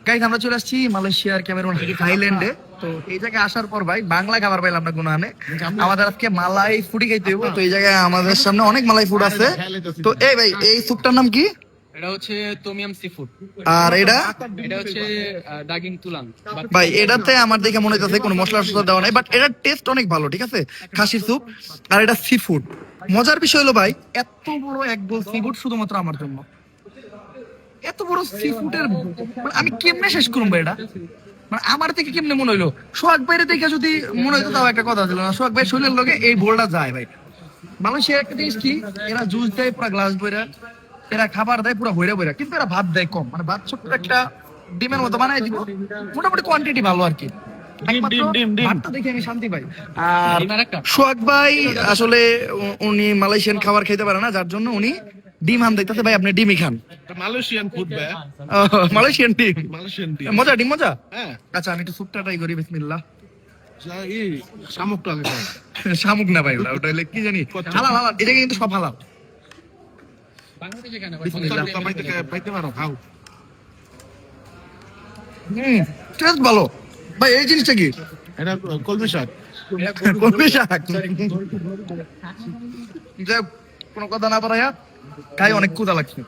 Guys আমরা চলে আসছি মালয়েশিয়ার ক্যামেরুন থাইল্যান্ডে। তো এই জায়গায় আসার পর ভাই বাংলা খাবার পাইলাম না কোনো আনে, আমাদের আজকে মালাই ফুডি খাইতে হইব। তো এই জায়গায় আমাদের সামনে অনেক মালাই ফুড আছে। তো এই ভাই এই স্যুপটার নাম কি? এটা হচ্ছে তোমিয়াম সি ফুড। আর এটা এটা হচ্ছে ডাগিং তুলাং। ভাই এটাতে আমার দেখে মনে হইতেছে কোনো মশলা টসলা দেওয়া নাই, বাট এটার টেস্ট অনেক ভালো, ঠিক আছে? খাসির স্যুপ আর এটা সি ফুড। মজার বিষয় হলো ভাই এত বড় এক বোল সি ফুড শুধুমাত্র আমার জন্য। এত বড় সি ফুডের আমি কেমনে শেষ করবো ভাই এটা? মানে আমার থেকে কেমনে মনে হইলো? সোহাগ বাইরে দেখে যদি মনে হইতো তাও একটা কথা ছিল না, সোহাগ ভাই শরীরের লোকে এই বোলটা যায় ভাই। মালয়েশিয়ার একটা জিনিস কি, এরা জুস দেয় পুরা গ্লাস বইরা, এরা খাবার দেয় পুরা বইরা বইরা, কিন্তু এরা ভাত দেয় কম। মানে ভাত ছোট্ট একটা ডিমের মতো বানায় দিব, মোটামুটি কোয়ান্টিটি ভালো আর কি। ভাতটা দেখে আমি শান্তি পাই। আর সোহাগ ভাই আসলে উনি মালয়েশিয়ান খাবার খাইতে পারে না, যার জন্য উনি ডিম হান দিতেছে। ভাই আপনি ডিমই খান। মালয়েশিয়ান ফুড ভাই। মালয়েশিয়ান ডিম, মালয়েশিয়ান ডিম মজা, ডিম মজা। হ্যাঁ আচ্ছা আমি একটু স্যুপটা ট্রাই করি, বিসমিল্লাহ। এই শামুকটা আগে খাও। শামুক না ভাই, ওটা হলে কি জানি হালাল, হালাল এটা কিন্তু সব হালাল। বাংলাদেশে কেন বিসমিল্লাহ। পাইতে পারো খাও। টেস্ট ভালো ভাই। এই জিনিসটা কি? এটা কলমি শাক। কলমি শাক। যাই হোক, কোনো কথা না পারাইয়া খাই, অনেক ক্ষুধা লাগছে।